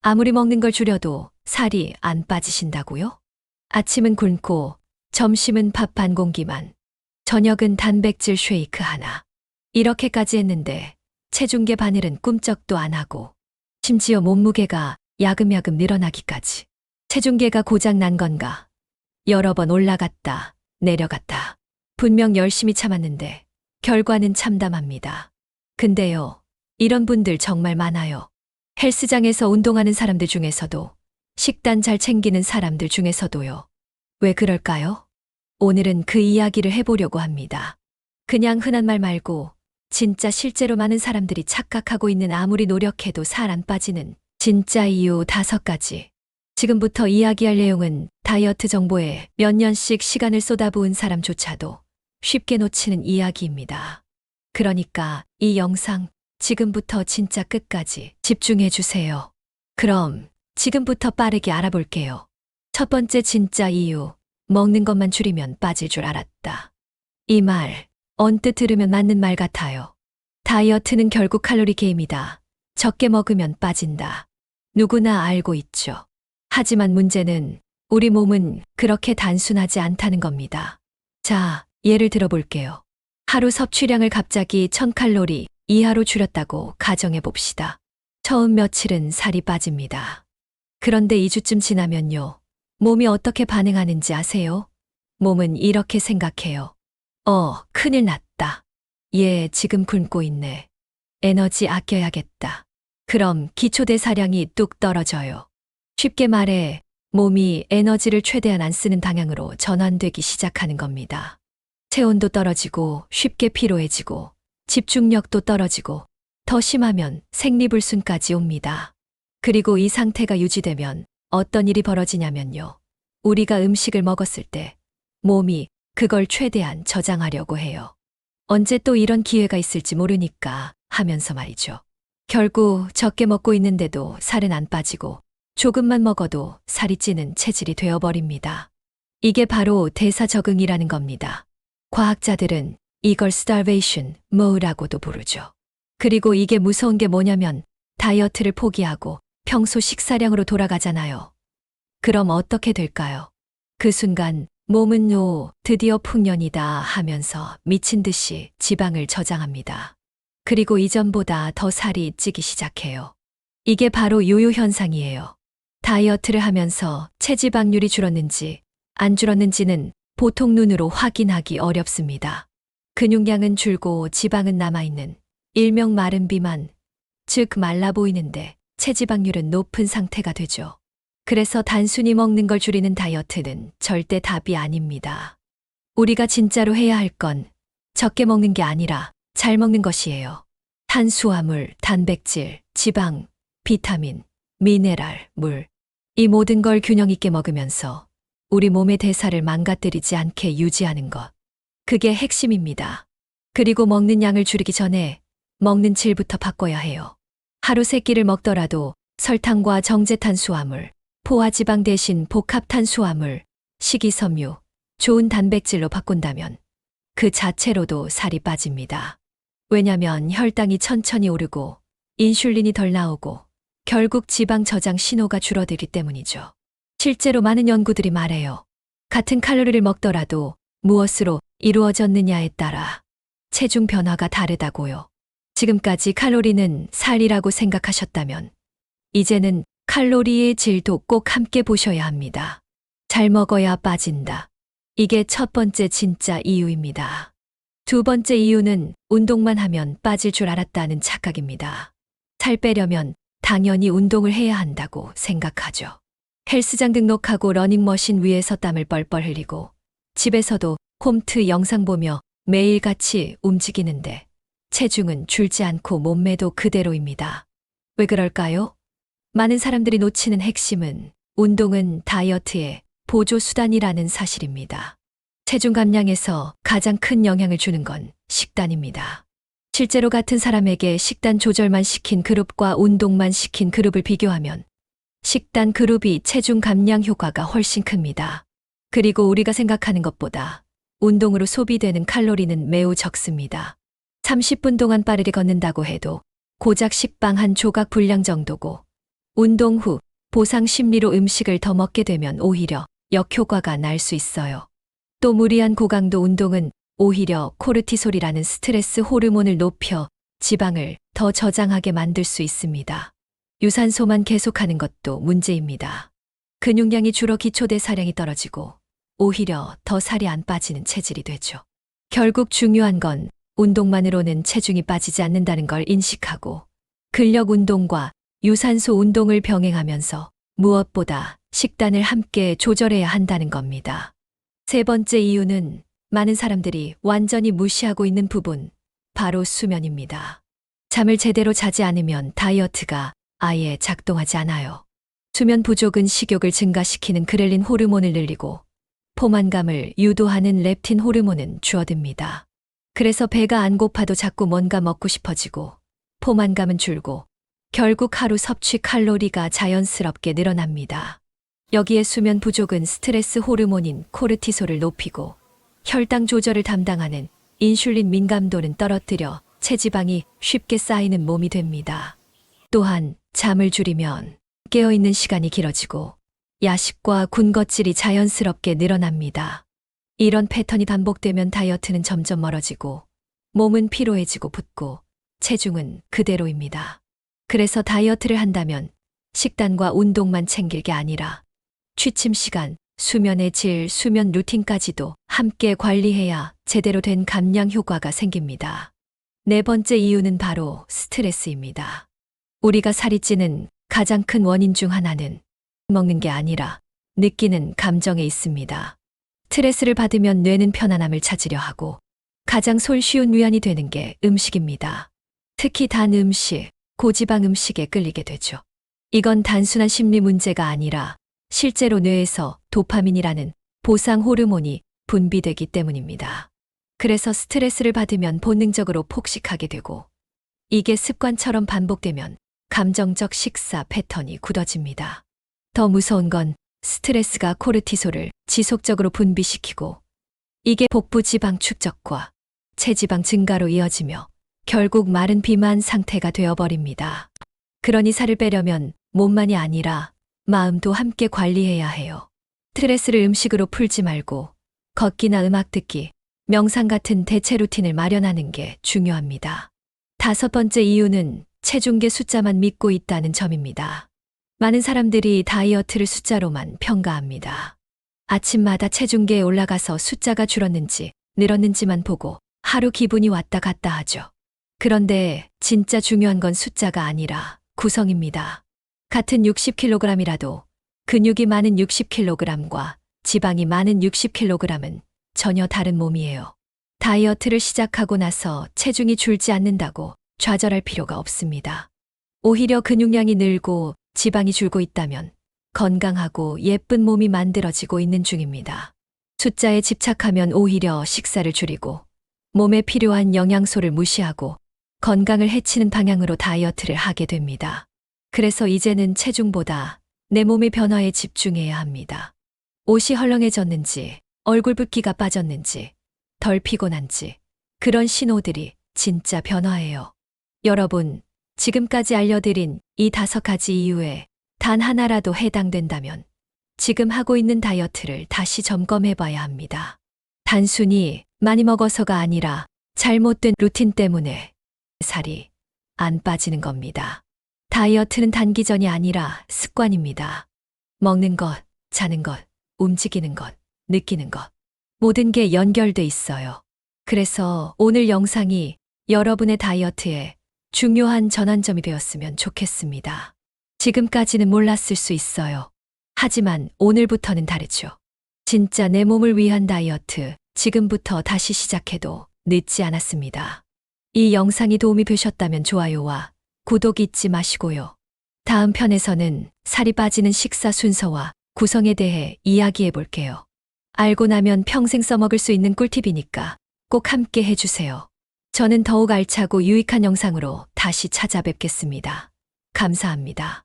아무리 먹는 걸 줄여도 살이 안 빠지신다고요? 아침은 굶고 점심은 밥 반 공기만, 저녁은 단백질 쉐이크 하나. 이렇게까지 했는데 체중계 바늘은 꿈쩍도 안 하고 심지어 몸무게가 야금야금 늘어나기까지. 체중계가 고장 난 건가? 여러 번 올라갔다 내려갔다. 분명 열심히 참았는데 결과는 참담합니다. 근데요, 이런 분들 정말 많아요. 헬스장에서 운동하는 사람들 중에서도, 식단 잘 챙기는 사람들 중에서도요. 왜 그럴까요? 오늘은 그 이야기를 해보려고 합니다. 그냥 흔한 말 말고 진짜 실제로 많은 사람들이 착각하고 있는, 아무리 노력해도 살 안 빠지는 진짜 이유 5가지. 지금부터 이야기할 내용은 다이어트 정보에 몇 년씩 시간을 쏟아부은 사람조차도 쉽게 놓치는 이야기입니다. 그러니까 이 영상 지금부터 진짜 끝까지 집중해 주세요. 그럼 지금부터 빠르게 알아볼게요. 첫 번째 진짜 이유, 먹는 것만 줄이면 빠질 줄 알았다. 이 말, 언뜻 들으면 맞는 말 같아요. 다이어트는 결국 칼로리 게임이다. 적게 먹으면 빠진다. 누구나 알고 있죠. 하지만 문제는 우리 몸은 그렇게 단순하지 않다는 겁니다. 자, 예를 들어볼게요. 하루 섭취량을 갑자기 1000칼로리 이하로 줄였다고 가정해 봅시다. 처음 며칠은 살이 빠집니다. 그런데 2주쯤 지나면요. 몸이 어떻게 반응하는지 아세요? 몸은 이렇게 생각해요. 큰일 났다. 얘 지금 굶고 있네. 에너지 아껴야겠다. 그럼 기초대사량이 뚝 떨어져요. 쉽게 말해 몸이 에너지를 최대한 안 쓰는 방향으로 전환되기 시작하는 겁니다. 체온도 떨어지고 쉽게 피로해지고 집중력도 떨어지고 더 심하면 생리불순까지 옵니다. 그리고 이 상태가 유지되면 어떤 일이 벌어지냐면요. 우리가 음식을 먹었을 때 몸이 그걸 최대한 저장하려고 해요. 언제 또 이런 기회가 있을지 모르니까 하면서 말이죠. 결국 적게 먹고 있는데도 살은 안 빠지고 조금만 먹어도 살이 찌는 체질이 되어버립니다. 이게 바로 대사 적응이라는 겁니다. 과학자들은 이걸 starvation mode라고도 부르죠. 그리고 이게 무서운 게 뭐냐면 다이어트를 포기하고 평소 식사량으로 돌아가잖아요. 그럼 어떻게 될까요? 그 순간 몸은 드디어 풍년이다 하면서 미친 듯이 지방을 저장합니다. 그리고 이전보다 더 살이 찌기 시작해요. 이게 바로 요요 현상이에요. 다이어트를 하면서 체지방률이 줄었는지 안 줄었는지는 보통 눈으로 확인하기 어렵습니다. 근육량은 줄고 지방은 남아있는 일명 마른 비만, 즉 말라 보이는데 체지방률은 높은 상태가 되죠. 그래서 단순히 먹는 걸 줄이는 다이어트는 절대 답이 아닙니다. 우리가 진짜로 해야 할 건 적게 먹는 게 아니라 잘 먹는 것이에요. 탄수화물, 단백질, 지방, 비타민, 미네랄, 물. 이 모든 걸 균형 있게 먹으면서 우리 몸의 대사를 망가뜨리지 않게 유지하는 것. 그게 핵심입니다. 그리고 먹는 양을 줄이기 전에 먹는 질부터 바꿔야 해요. 하루 3끼를 먹더라도 설탕과 정제탄수화물, 포화지방 대신 복합탄수화물, 식이섬유, 좋은 단백질로 바꾼다면 그 자체로도 살이 빠집니다. 왜냐면 혈당이 천천히 오르고 인슐린이 덜 나오고 결국 지방 저장 신호가 줄어들기 때문이죠. 실제로 많은 연구들이 말해요. 같은 칼로리를 먹더라도 무엇으로 이루어졌느냐에 따라 체중 변화가 다르다고요. 지금까지 칼로리는 살이라고 생각하셨다면 이제는 칼로리의 질도 꼭 함께 보셔야 합니다. 잘 먹어야 빠진다. 이게 첫 번째 진짜 이유입니다. 두 번째 이유는 운동만 하면 빠질 줄 알았다는 착각입니다. 살 빼려면 당연히 운동을 해야 한다고 생각하죠. 헬스장 등록하고 러닝머신 위에서 땀을 뻘뻘 흘리고 집에서도 홈트 영상 보며 매일같이 움직이는데 체중은 줄지 않고 몸매도 그대로입니다. 왜 그럴까요? 많은 사람들이 놓치는 핵심은 운동은 다이어트의 보조 수단이라는 사실입니다. 체중 감량에서 가장 큰 영향을 주는 건 식단입니다. 실제로 같은 사람에게 식단 조절만 시킨 그룹과 운동만 시킨 그룹을 비교하면 식단 그룹이 체중 감량 효과가 훨씬 큽니다. 그리고 우리가 생각하는 것보다 운동으로 소비되는 칼로리는 매우 적습니다. 30분 동안 빠르게 걷는다고 해도 고작 식빵 한 조각 분량 정도고 운동 후 보상 심리로 음식을 더 먹게 되면 오히려 역효과가 날 수 있어요. 또 무리한 고강도 운동은 오히려 코르티솔이라는 스트레스 호르몬을 높여 지방을 더 저장하게 만들 수 있습니다. 유산소만 계속하는 것도 문제입니다. 근육량이 줄어 기초대사량이 떨어지고 오히려 더 살이 안 빠지는 체질이 되죠. 결국 중요한 건 운동만으로는 체중이 빠지지 않는다는 걸 인식하고 근력 운동과 유산소 운동을 병행하면서 무엇보다 식단을 함께 조절해야 한다는 겁니다. 세 번째 이유는 많은 사람들이 완전히 무시하고 있는 부분, 바로 수면입니다. 잠을 제대로 자지 않으면 다이어트가 아예 작동하지 않아요. 수면 부족은 식욕을 증가시키는 그렐린 호르몬을 늘리고 포만감을 유도하는 렙틴 호르몬은 줄어듭니다. 그래서 배가 안 고파도 자꾸 뭔가 먹고 싶어지고 포만감은 줄고 결국 하루 섭취 칼로리가 자연스럽게 늘어납니다. 여기에 수면 부족은 스트레스 호르몬인 코르티솔을 높이고 혈당 조절을 담당하는 인슐린 민감도는 떨어뜨려 체지방이 쉽게 쌓이는 몸이 됩니다. 또한 잠을 줄이면 깨어있는 시간이 길어지고 야식과 군것질이 자연스럽게 늘어납니다. 이런 패턴이 반복되면 다이어트는 점점 멀어지고 몸은 피로해지고 붓고 체중은 그대로입니다. 그래서 다이어트를 한다면 식단과 운동만 챙길 게 아니라 취침 시간, 수면의 질, 수면 루틴까지도 함께 관리해야 제대로 된 감량 효과가 생깁니다. 네 번째 이유는 바로 스트레스입니다. 우리가 살이 찌는 가장 큰 원인 중 하나는 먹는 게 아니라 느끼는 감정에 있습니다. 스트레스를 받으면 뇌는 편안함을 찾으려 하고 가장 손쉬운 위안이 되는 게 음식입니다. 특히 단 음식, 고지방 음식에 끌리게 되죠. 이건 단순한 심리 문제가 아니라 실제로 뇌에서 도파민이라는 보상 호르몬이 분비되기 때문입니다. 그래서 스트레스를 받으면 본능적으로 폭식하게 되고 이게 습관처럼 반복되면 감정적 식사 패턴이 굳어집니다. 더 무서운 건 스트레스가 코르티솔을 지속적으로 분비시키고 이게 복부 지방 축적과 체지방 증가로 이어지며 결국 마른 비만 상태가 되어버립니다. 그러니 살을 빼려면 몸만이 아니라 마음도 함께 관리해야 해요. 스트레스를 음식으로 풀지 말고 걷기나 음악 듣기, 명상 같은 대체 루틴을 마련하는 게 중요합니다. 다섯 번째 이유는 체중계 숫자만 믿고 있다는 점입니다. 많은 사람들이 다이어트를 숫자로만 평가합니다. 아침마다 체중계에 올라가서 숫자가 줄었는지 늘었는지만 보고 하루 기분이 왔다 갔다 하죠. 그런데 진짜 중요한 건 숫자가 아니라 구성입니다. 같은 60kg이라도 근육이 많은 60kg과 지방이 많은 60kg은 전혀 다른 몸이에요. 다이어트를 시작하고 나서 체중이 줄지 않는다고 좌절할 필요가 없습니다. 오히려 근육량이 늘고 지방이 줄고 있다면 건강하고 예쁜 몸이 만들어지고 있는 중입니다. 숫자에 집착하면 오히려 식사를 줄이고 몸에 필요한 영양소를 무시하고 건강을 해치는 방향으로 다이어트를 하게 됩니다. 그래서 이제는 체중보다 내 몸의 변화에 집중해야 합니다. 옷이 헐렁해졌는지, 얼굴 붓기가 빠졌는지, 덜 피곤한지, 그런 신호들이 진짜 변화예요. 여러분, 지금까지 알려드린 이 5가지 이유에 단 하나라도 해당된다면 지금 하고 있는 다이어트를 다시 점검해 봐야 합니다. 단순히 많이 먹어서가 아니라 잘못된 루틴 때문에 살이 안 빠지는 겁니다. 다이어트는 단기전이 아니라 습관입니다. 먹는 것, 자는 것, 움직이는 것, 느끼는 것. 모든 게 연결돼 있어요. 그래서 오늘 영상이 여러분의 다이어트에 중요한 전환점이 되었으면 좋겠습니다. 지금까지는 몰랐을 수 있어요. 하지만 오늘부터는 다르죠. 진짜 내 몸을 위한 다이어트, 지금부터 다시 시작해도 늦지 않았습니다. 이 영상이 도움이 되셨다면 좋아요와 구독 잊지 마시고요. 다음 편에서는 살이 빠지는 식사 순서와 구성에 대해 이야기해 볼게요. 알고 나면 평생 써먹을 수 있는 꿀팁이니까 꼭 함께 해주세요. 저는 더욱 알차고 유익한 영상으로 다시 찾아뵙겠습니다. 감사합니다.